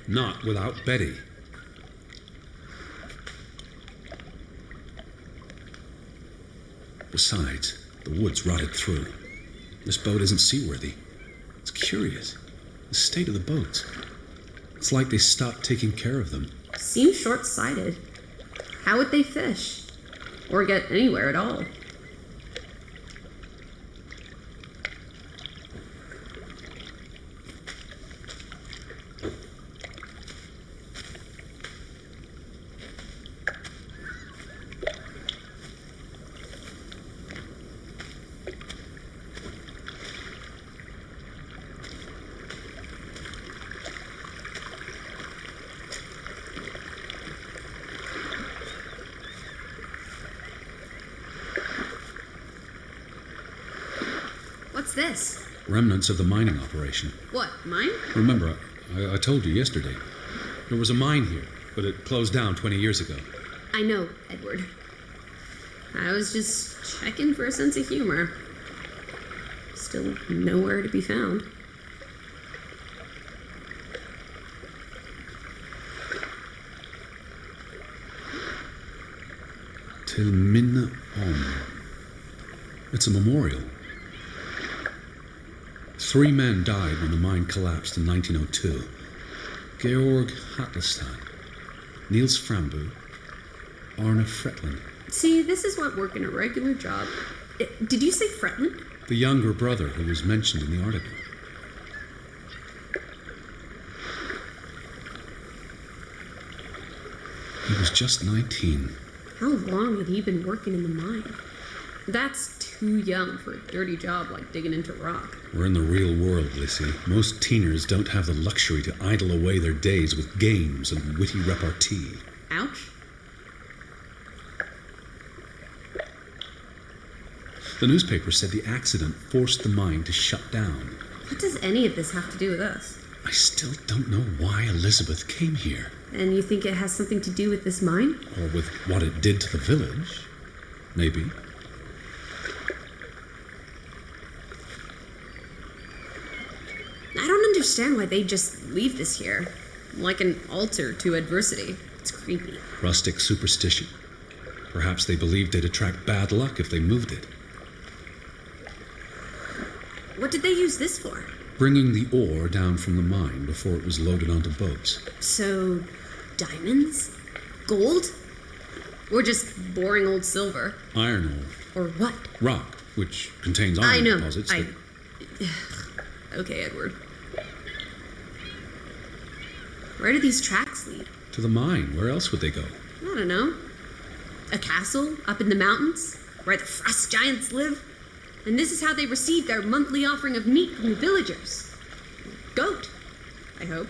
Not without Betty. Besides, the woods rotted through. This boat isn't seaworthy. It's curious. The state of the boats. It's like they stopped taking care of them. Seems short-sighted. How would they fish? Or get anywhere at all? What's this? Remnants of the mining operation. What, mine? Remember, I told you yesterday. There was a mine here, but it closed down 20 years ago. I know, Edward. I was just checking for a sense of humor. Still nowhere to be found. Til minne om. It's a memorial. 3 men died when the mine collapsed in 1902. Georg Hatlestein, Niels Frambu, Arne Fretland. See, this is what working a regular job... Did you say Fretland? The younger brother who was mentioned in the article. He was just 19. How long had he been working in the mine? That's too young for a dirty job like digging into rock. We're in the real world, Lissy. Most teeners don't have the luxury to idle away their days with games and witty repartee. Ouch. The newspaper said the accident forced the mine to shut down. What does any of this have to do with us? I still don't know why Elizabeth came here. And you think it has something to do with this mine? Or with what it did to the village. Maybe. I don't understand why they just leave this here. Like an altar to adversity. It's creepy. Rustic superstition. Perhaps they believed they'd attract bad luck if they moved it. What did they use this for? Bringing the ore down from the mine before it was loaded onto boats. So, diamonds? Gold? Or just boring old silver? Iron ore. Or what? Rock, which contains iron deposits. Okay, Edward. Where do these tracks lead? To the mine. Where else would they go? I don't know. A castle up in the mountains where the frost giants live? And this is how they receive their monthly offering of meat from the villagers. Goat, I hope.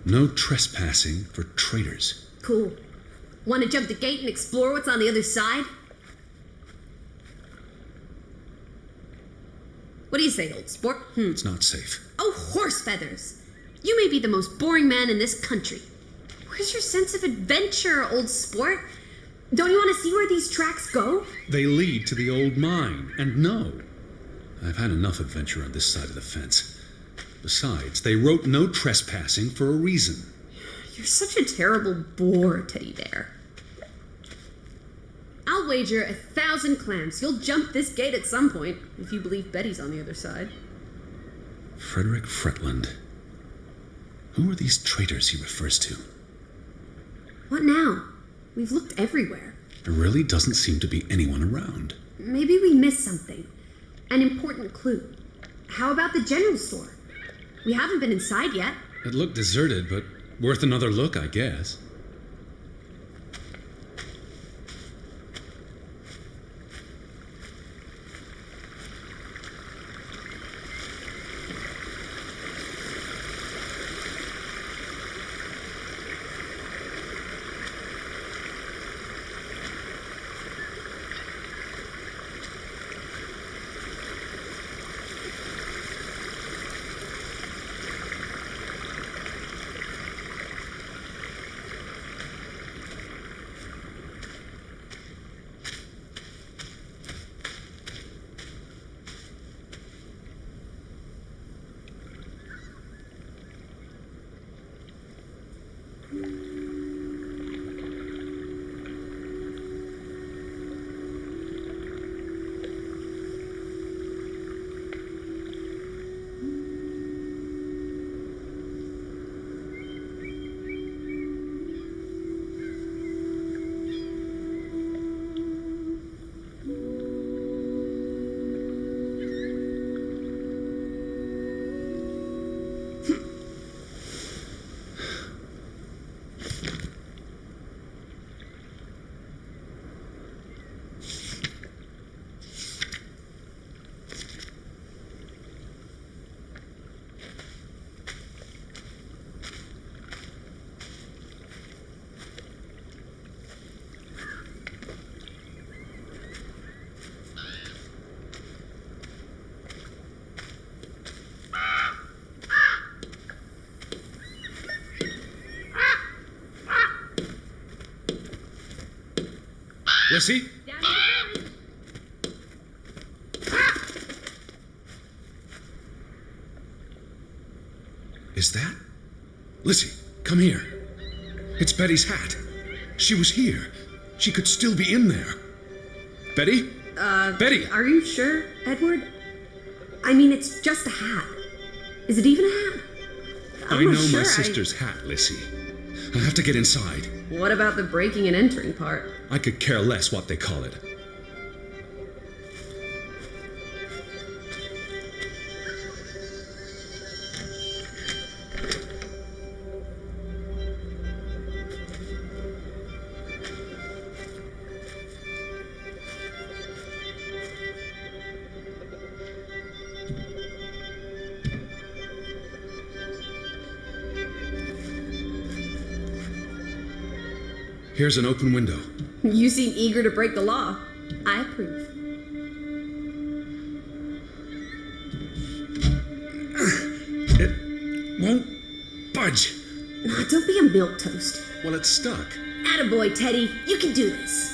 No trespassing for traitors. Cool. Want to jump the gate and explore what's on the other side? What do you say, old sport? It's not safe. Oh, horse feathers! You may be the most boring man in this country. Where's your sense of adventure, old sport? Don't you want to see where these tracks go? They lead to the old mine, and no. I've had enough adventure on this side of the fence. Besides, they wrote no trespassing for a reason. You're such a terrible bore, Teddy Bear. I'll wager 1,000 clams you'll jump this gate at some point, if you believe Betty's on the other side. Frederick Fretland. Who are these traitors he refers to? What now? We've looked everywhere. There really doesn't seem to be anyone around. Maybe we missed something. An important clue. How about the general store? We haven't been inside yet. It looked deserted, but worth another look, I guess. Lissy? Is that? Lissy, come here. It's Betty's hat. She was here. She could still be in there. Betty? Betty! Are you sure, Edward? I mean, it's just a hat. Is it even a hat? I know my sister's hat, Lissy. I have to get inside. What about the breaking and entering part? I could care less what they call it. Here's an open window. You seem eager to break the law. I approve. It won't budge. Don't be a milquetoast. Well, it's stuck. Attaboy, Teddy. You can do this.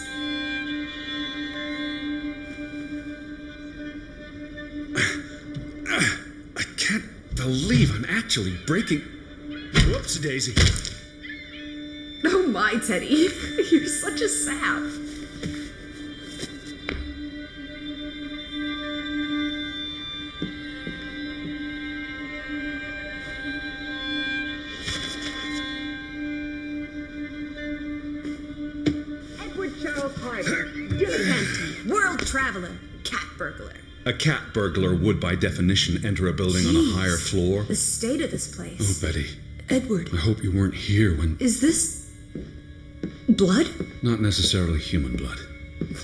I can't believe I'm actually breaking... Whoops, Daisy. Oh my, Teddy. You're such a sap. Edward Charles Harder, dilettante, world traveler, cat burglar. A cat burglar would, by definition, enter a building on a higher floor. The state of this place. Oh, Betty. Edward. I hope you weren't here when... Is this... blood? Not necessarily human blood.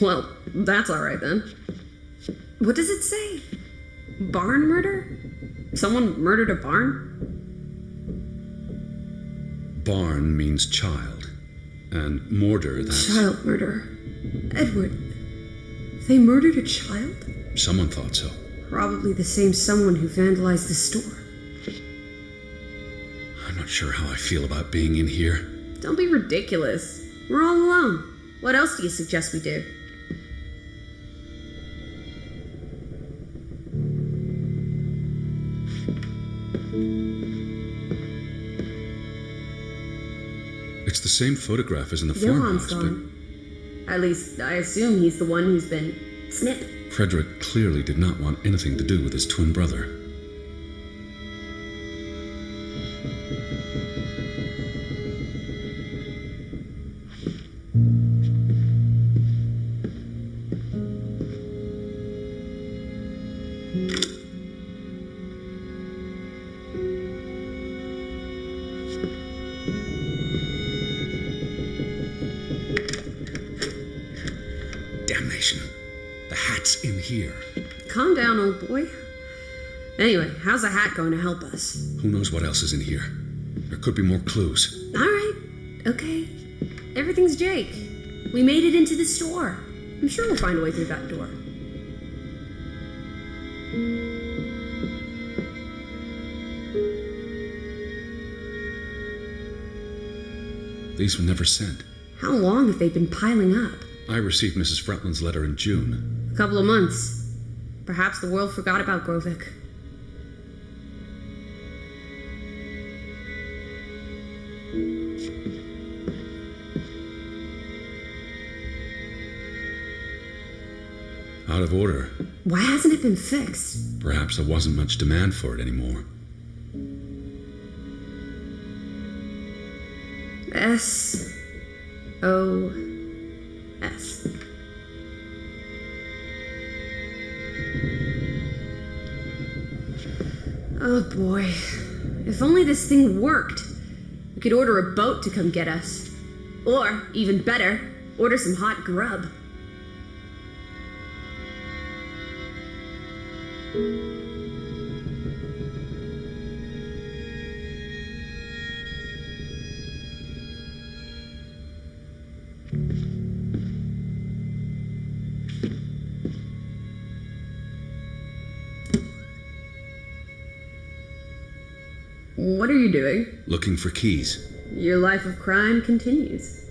Well, that's all right then. What does it say? Barn murder? Someone murdered a barn? barn means child, and mortar, that's... Child murder. Edward, they murdered a child? Someone thought so. Probably the same someone who vandalized the store. I'm not sure how I feel about being in here. Don't be ridiculous. We're all alone. What else do you suggest we do? It's the same photograph as in the Johan's farmhouse, gone. At least, I assume he's the one who's been snipped. but Frederick clearly did not want anything to do with his twin brother. Damnation. The hat's in here. Calm down, old boy. Anyway, how's a hat going to help us? Who knows what else is in here? There could be more clues. All right. Okay. Everything's Jake. We made it into the store. I'm sure we'll find a way through that door. These were never sent. How long have they been piling up? I received Mrs. Fretland's letter in June. A couple of months. Perhaps the world forgot about Grovik. Out of order. Why hasn't it been fixed? Perhaps there wasn't much demand for it anymore. S-O-S. Oh boy. If only this thing worked. We could order a boat to come get us. Or, even better, order some hot grub. What are you doing? Looking for keys. Your life of crime continues.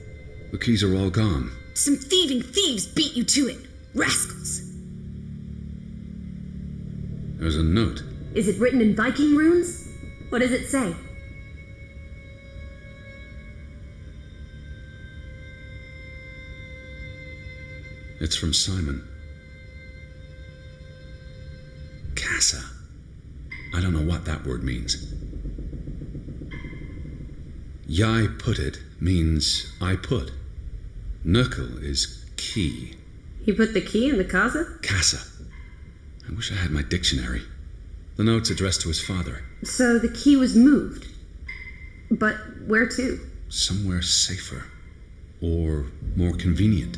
The keys are all gone. Some thieving thieves beat you to it. Rascals. There's a note. Is it written in Viking runes? What does it say? It's from Simon. Casa. I don't know what that word means. Jeg put it means I put. Nøkkel is key. He put the key in the casa? Casa. I wish I had my dictionary. The note's addressed to his father. So the key was moved. But where to? Somewhere safer. Or more convenient.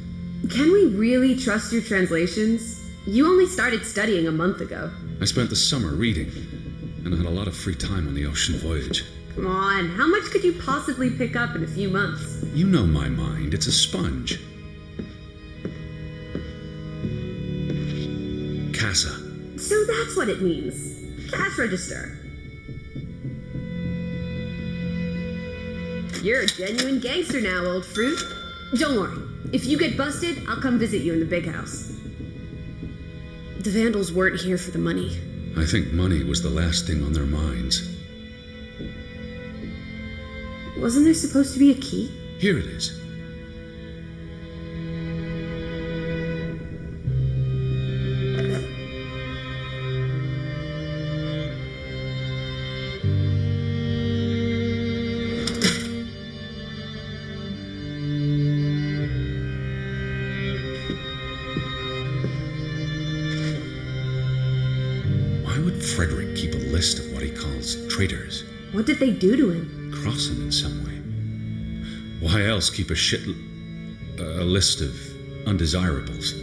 Can we really trust your translations? You only started studying a month ago. I spent the summer reading, and I had a lot of free time on the ocean voyage. Come on, how much could you possibly pick up in a few months? You know my mind, it's a sponge. Casa. So that's what it means. Cash register. You're a genuine gangster now, old fruit. Don't worry. If you get busted, I'll come visit you in the big house. The vandals weren't here for the money. I think money was the last thing on their minds. Wasn't there supposed to be a key? Here it is. Frederick keep a list of what he calls traitors. What did they do to him? Cross him in some way. Why else keep a list of undesirables?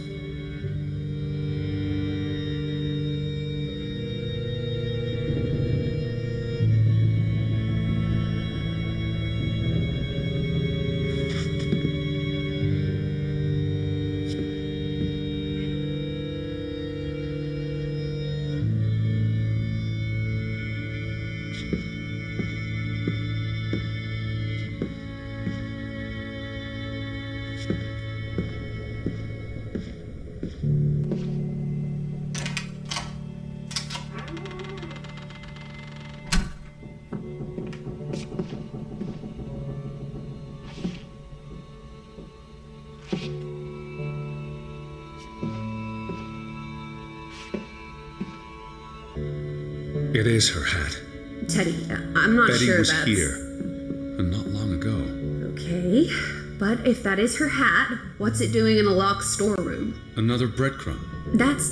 It is her hat. Teddy, I'm not Betty sure was that's... here, and not long ago. Okay, but if that is her hat, what's it doing in a locked storeroom? Another breadcrumb. That's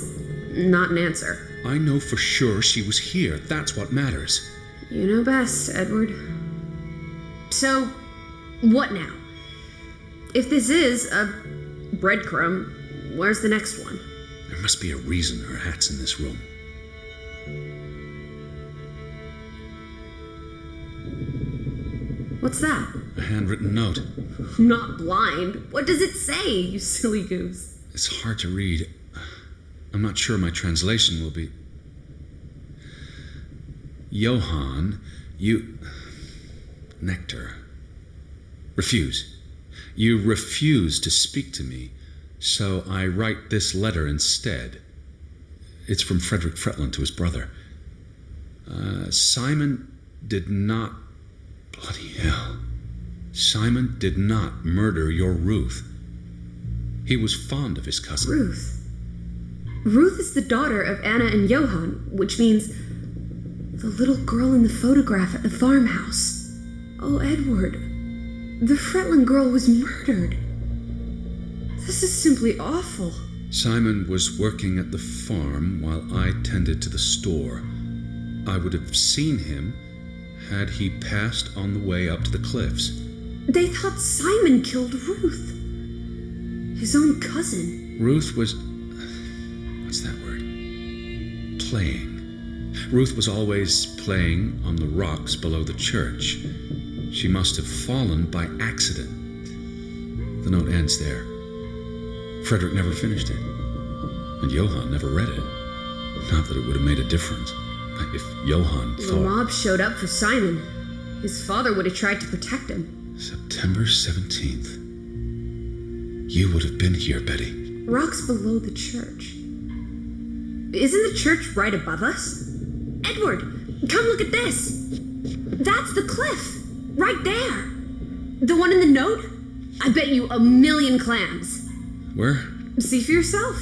not an answer. I know for sure she was here. That's what matters. You know best, Edward. So, what now? If this is a breadcrumb, where's the next one? There must be a reason her hat's in this room. What's that? A handwritten note. I'm not blind. What does it say, you silly goose? It's hard to read. I'm not sure my translation will be... Johann, you... Nectar. Refuse. You refuse to speak to me, so I write this letter instead. It's from Frederick Fretland to his brother. Simon did not... Bloody hell. Simon did not murder your Ruth. He was fond of his cousin. Ruth? Ruth is the daughter of Anna and Johann, which means the little girl in the photograph at the farmhouse. Oh, Edward, the Fretland girl was murdered. This is simply awful. Simon was working at the farm while I tended to the store. I would have seen him had he passed on the way up to the cliffs. They thought Simon killed Ruth. His own cousin. Ruth was... what's that word? Playing. Ruth was always playing on the rocks below the church. She must have fallen by accident. The note ends there. Frederick never finished it. And Johann never read it. Not that it would have made a difference. If Johann thought... The mob showed up for Simon. His father would have tried to protect him. September 17th. You would have been here, Betty. Rocks below the church. Isn't the church right above us? Edward, come look at this. That's the cliff. Right there. The one in the note? I bet you 1,000,000 clams. Where? See for yourself.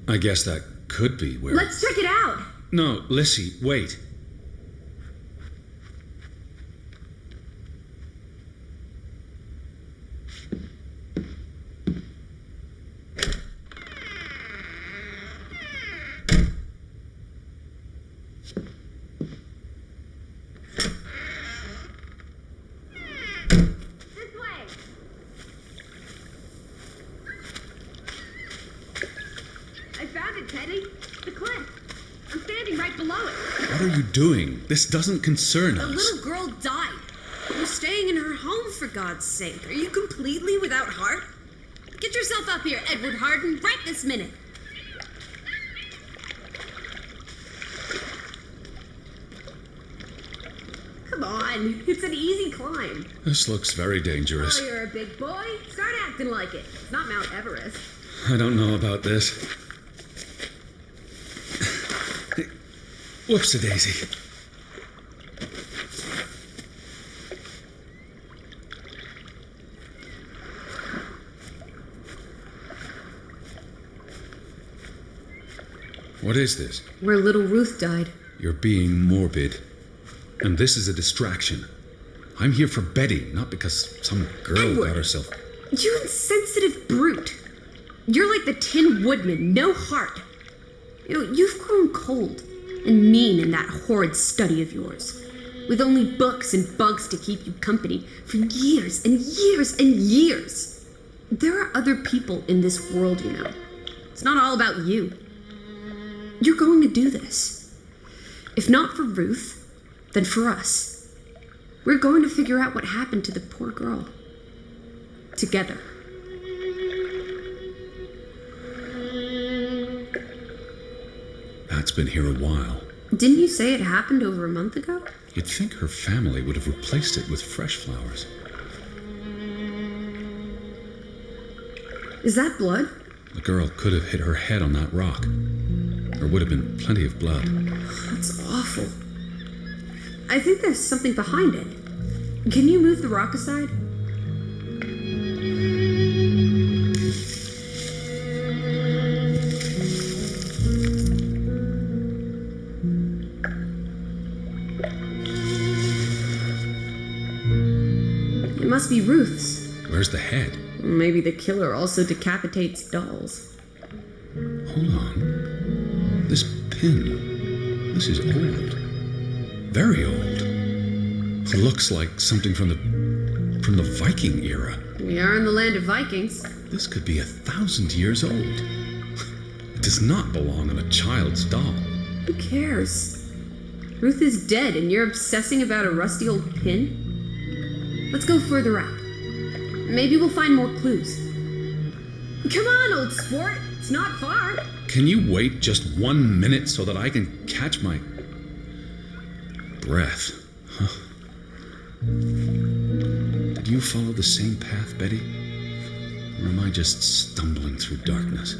I guess that could be where... Let's check it out. No, Lissy, wait. What are you doing? This doesn't concern us. The little girl died. We're staying in her home, for God's sake. Are you completely without heart? Get yourself up here, Edward Harden, right this minute. Come on, it's an easy climb. This looks very dangerous. Oh, you're a big boy. Start acting like it. It's not Mount Everest. I don't know about this. Whoops-a-daisy. What is this? Where little Ruth died. You're being morbid. And this is a distraction. I'm here for Betty, not because some girl Edward, got herself... You insensitive brute. You're like the Tin Woodman, no heart. You know, you've grown cold and mean in that horrid study of yours, with only books and bugs to keep you company for years and years and years. There are other people in this world, you know. It's not all about you. You're going to do this. If not for Ruth, then for us. We're going to figure out what happened to the poor girl. Together. That's been here a while. Didn't you say it happened over a month ago? You'd think her family would have replaced it with fresh flowers. Is that blood? The girl could have hit her head on that rock. There would have been plenty of blood. That's awful. I think there's something behind it. Can you move the rock aside? It must be Ruth's. Where's the head? Maybe the killer also decapitates dolls. Hold on. This pin. This is old. Very old. It looks like something from the Viking era. We are in the land of Vikings. This could be 1,000 years old. It does not belong on a child's doll. Who cares? Ruth is dead and you're obsessing about a rusty old pin? Let's go further out. Maybe we'll find more clues. Come on, old sport. It's not far. Can you wait just 1 minute so that I can catch my breath? Huh. Did you follow the same path, Betty? Or am I just stumbling through darkness?